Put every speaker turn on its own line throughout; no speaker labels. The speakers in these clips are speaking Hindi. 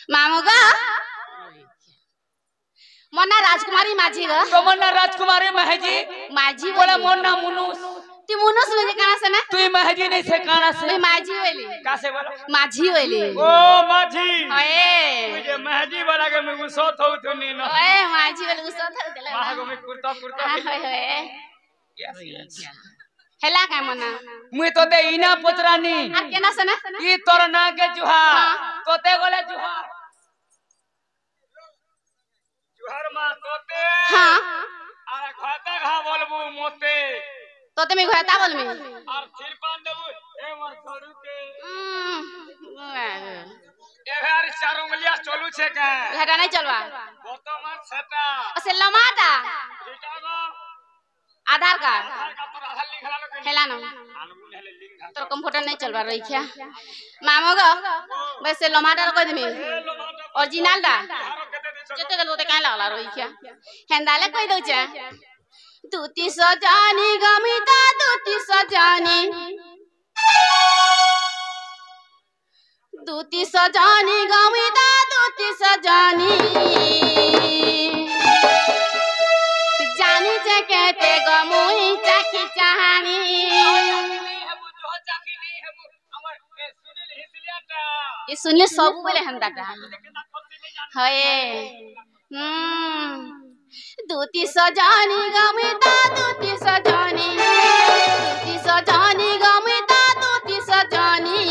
मामुगा मोना राजकुमारी माझी ग
तो मोना राजकुमारी महजी
माझी
बोला मोना मुनुस
ती मुनुस म्हणजे काना से ना
तू महजी नहीं से काना से
मैं माझी वेली
का से बोला
माझी वेली
ओ माझी
ओए
तुझे महजी वाला के मैं गुस्सा थौ तुनी न
ओए माझी वेली गुस्सा था देला
वहां को मैं कुर्ता कुर्ता
ओए ओए
यस यस
हेला का मना
मुई तो ते इना पुत्रानी
आ केना से ना
ई तोर ना के जुहा तोते गोले जुहा जुहर मा तोते
हां
अरे घाता घा बोलबू मोते
तो ते मी घोता बोल मी
और सिर पान देबू ए मोर छोड़ू के ए यार चार उंगलियां चलू छे का
हेटा नहीं चलवा
वो तो मत सेटा
असे लमाटा
बेटा
आधार कार्ड
का तोर आधार लिखला लो
हेला ना
आलबू हेले लिंक घा
तोर कंप्यूटर नहीं चलवा रही क्या मामो गो वैसे लमाटा को दे मी ओरिजिनल दा जते गल होते काहे लागला रही क्या हेंदाले कोई दउ छे दूती सजानी गमिता दूती सजानी दूती सजानी गमिता दूती सजानी जानी जे कहते गमुई चाकी चाहानी ये सुनले सब बोले हंदाटा हये दूती सजानी गमिता दूती सजानी गमिता दूती सजानी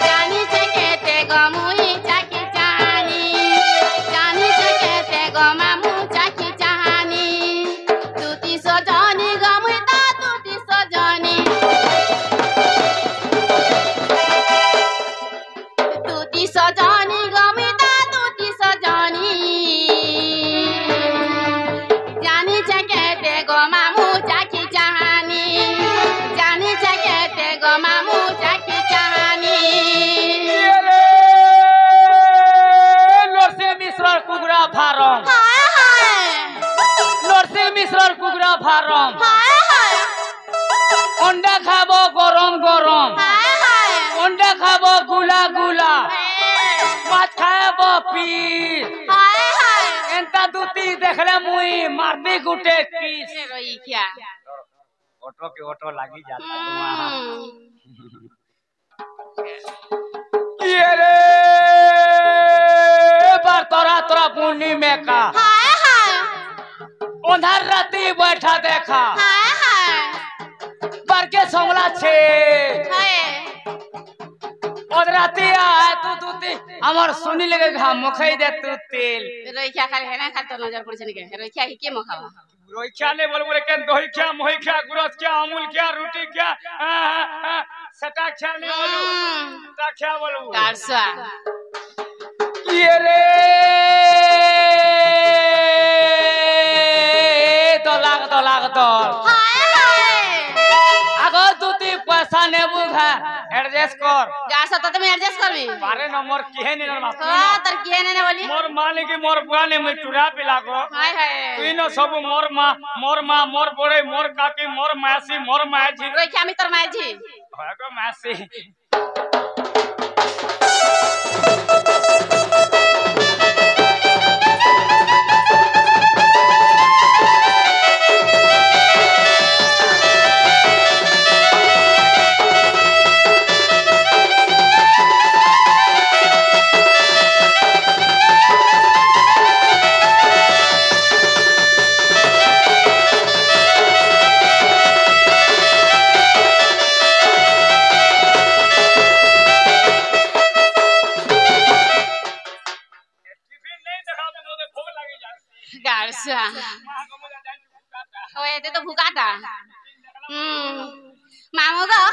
जानी से कहते गमुई चाकी चाहानी जानी से कहते गमामू चाकी चाहानी दूती सजानी गमिता दूती सजानी दूती सजानी गमिता दूती सजानी जानी से कहते गमामू चाकी चाहानी जानी से कहते गमामू चाकी चाहानी
नरसिंह मिश्र कुगरा फार्म
हाय हाय
नरसिंह मिश्र कुगरा फार्म
हाय हाय
अंडा खाबो गरम गरम
हाय हाय
अंडा खाबो गुला गुला माछ खाबो पीस
हाय हाय
एंता दूती देखले मुई मारबी गुटे किस
रोई क्या
ऑटो के ऑटो लागी जाता ये रे बार तोरा तोरा पुण्य में का
हाय हाय
उधर राती बैठा देखा
हाय हाय
बार के सोंगला छे
हाय
और राती आए तू दूती हमर सुनी लगे घा मुखई दे तू तेल
रोई क्या खाली है ना खाली तो नजर पड़ छने के रोई क्या के मखावा
रोई क्या ने बोल बोले के दही क्या मोही क्या गुरस क्या अमूल क्या रोटी क्या सटा क्या ने बोलू ता क्या बोलू
कारसा
ये रे तो
हाय हाय
अगर दूती पैसा ने बुघा एडजस्ट कर
गासा तो मैं एडजस्ट करबी
बारे नंबर किहे ने बात
हां तर किहे ने बोली
मोर माने की मोर बुआ ने मैं टुरा पिला को
हाय हाय
तू न सब मोर मां मोर बोरे मोर काकी मोर मासी मोर माजी
रोई क्या मी तर माजी
है को मासी
गारसा ओए ते तो भुकाटा मामू गो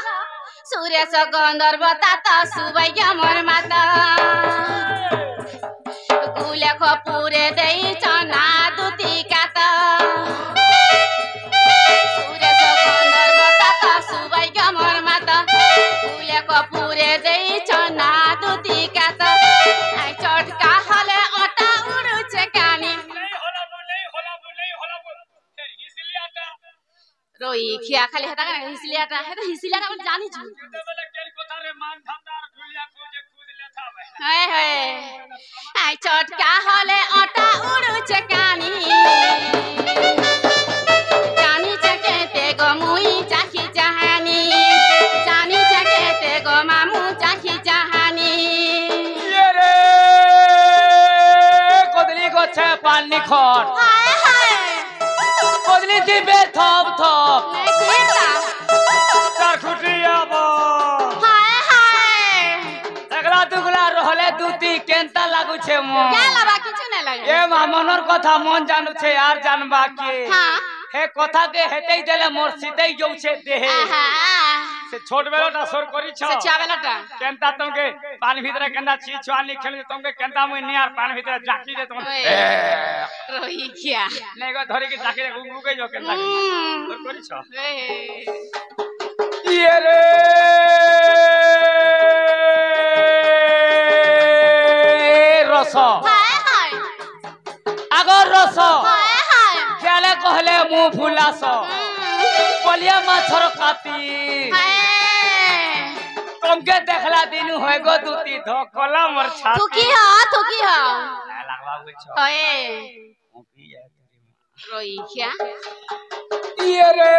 सूर्य स गंधर्व तात सुबै क्या मोर माता गुले खपुरे देई चना दुती काता सूर्य स गंधर्व तात सुबै क्या मोर माता गुले खपुरे देई चना दुती काता आई चटका हले आटा उडु छे कानी रोई खिया खाली हटा का हिसलियाटा है तो हिसलियाटा हम जानी छु
बोले केर कोथा रे मान धंदार ढुलिया खोजे खुद ले
हाय हाय आई चटका हले आटा उड़ुचे कानी जानी चकेते गो मुई चाखी चाहानी जानी चकेते गो मामू चाखी चाहानी
ये रे कोदली को छे पानी खर
हाय हाय
कोदली दिबे थप थप
नहीं सीता
चार खुटिया बो
हाय हाय
एकला दुगला रहले दूती केनता लागु छे मो
क्या लबा किछु नहीं लगे
ए मामनर कथा मन जानू छे यार जानबा के
हां
हे कथा के हेतै देले मोर सीतै जाउ छे देहे
आहा
से छोट बेलटा सोर करी छ
से चावेलटा
केनता तुमके पानी भीतर केनता छी छुआनी खेल तुमके केनता मुई नियार पानी भीतर जाकी दे तुम
रोही क्या
नहीं गो धरी के जाकी रे गुगुके जो केनता सोर करी छ ये रे रस
हाय हाय
अगर रस
हाय हाय
केले कहले मुंह फुलास बलिया माछर काती
हाय
तुमके देखला दिनु होय गो दूती धोकला मोर छाती
तू की हो
लागवा गो छ
ओए रोई क्या
ये रे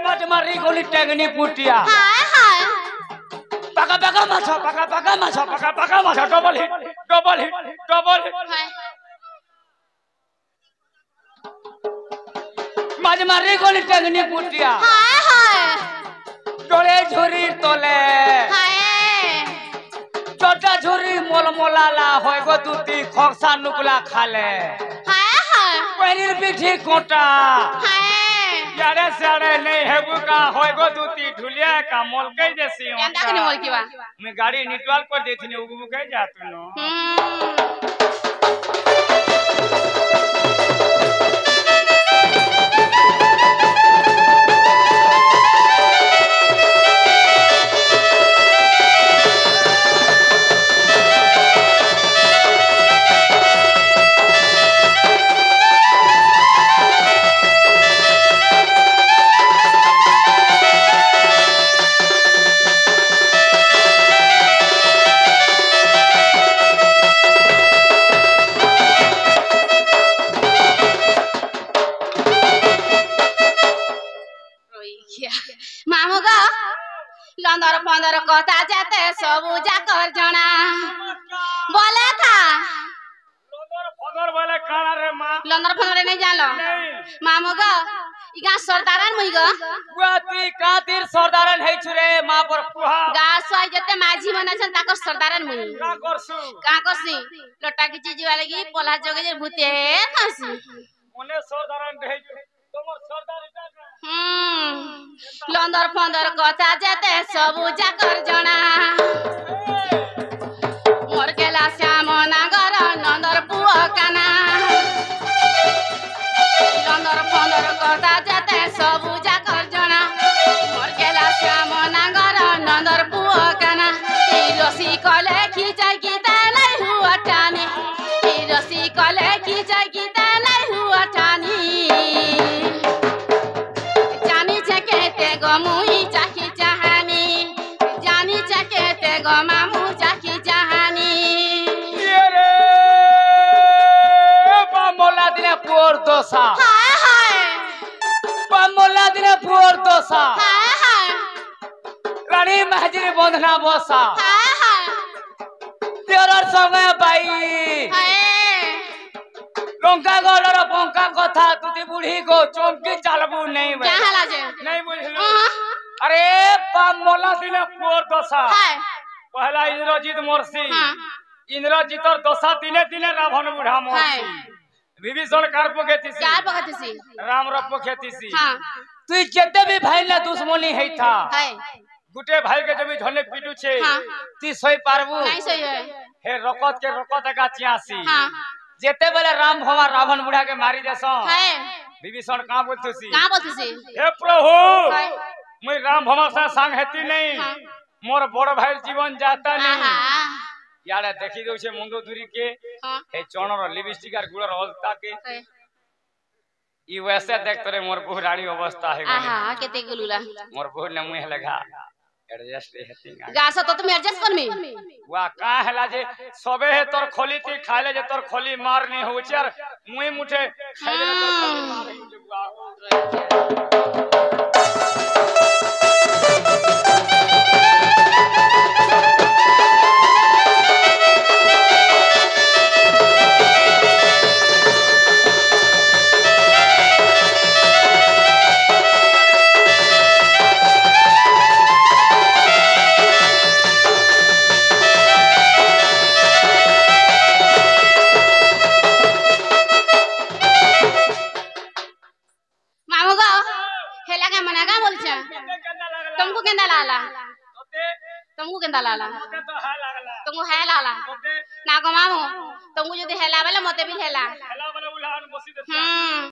मजमारी गोली टेंगनी पुटिया
हाय हाय
पका पका माछ डबल हिट
हाय
मजमारी गोली टेंगनी पुटिया
हाय हाय
डोले झुरी तोले
हाय
छोटा झुरी मोलमोलाला होय गो दूती खोक्सा नुकला खाले
हाय हाय
पनीर पिठी कोटा
हाय
यारे सारे नहीं हेबु का होय गो दूती ढुलिया का मोल कई देसी
केंदा के मोल की बा
मैं गाड़ी निटवाल कर देथनी उगु कई जातु नो
मामू गो लंदर फंदर कथा जाते सबू जाकर जना बोले था
फगर बोले काना रे मां
लंदर फंदर नहीं जानो मामू गो इगा सरदारन मुई गो
बुआती कातिर सरदारन है छुरे मां पर पुहा
गा सय जते माझी मने छन ताको सरदारन मुई
का करसु
का करसी लटा की चीज वाले की पोला जोगे जे भूते खासी
ओने सरदारन है तोमर सरदारिता
लंदर फंदर कथा जाते सबू जाकर जना मोर गेला श्याम नागर नंदर पुआ काना लंदर फंदर कथा जाते सबू जाकर जना मोर गेला श्याम नागर नंदर पुआ काना ई रसी कले खिचा गीता नहीं हुआ टानी ई रसी कले खिचा गीता नहीं हुआ टानी मुई चाखी चाहानी जानी चकेते गो मामू चाखी चाहानी
ये रे बामोला दिने पुर दोसा
हाय हाय
बामोला दिने पुर दोसा
हाय हाय
रानी महजिरी बंधना बोसा
हाय हाय
तेरर संगे बाई
हाय
लंका गलर पंका कथा तुती बुढ़ी को चौंकी चालबू नहीं बे
क्या हाल जे
नहीं बुझलू अरे बामोला दिने पुर दोसा
हाय
पहला इंद्रजीत मोरसी
हां
इंद्रजीतर दोसा दिने दिने रावण बुढ़ा मोरसी विभीषण कारपो खेतीसी
चार पकतीसी
राम रपो खेतीसी
हां
तू जेते भी भाई ना दुश्मनी है था
हाय
गुटे भाई के जब झने पीटू छे
हां
ती सही पारबू
नहीं सही है
हे रकत के रकत का 86
हां
जेते बेले राम भवा रावण बुढ़ा के मारी देसो
हाय
विभीषण का बोलतसी
का बोलतीसी
हे प्रभु
हाय
मैं राम भवा से संग हेती नहीं मोर बड़ भाई जीवन जाता नहीं
आहा
यारे देखि दउ छे मुंडो दूरी के
हां
हे चोनर लिपस्टिक आर गुड़र हलता के
हाय
ई वैसे देख तोरे मोर बहु रानी अवस्था है
आहा केते गुलुला
मोर बहु ने मुंह लगा एडजस्ट हेतिंग
गासा तो तुम एडजस्ट करमी
वा का हला जे सबे है तोर खोली ती खाले जे तोर खोली मार नहीं हो चर मुई मुठे खाले जे तोर खोली मार ही जुआ
मामू गो हेला के मना का बोलछा तुमको केंदा लाला तुमको केंदा लाला
तो हा लागला
तुमको है लाला ना गो मामू तुमको जदी हेला बेले मते भी हेला
हला वाला उलान बसी दे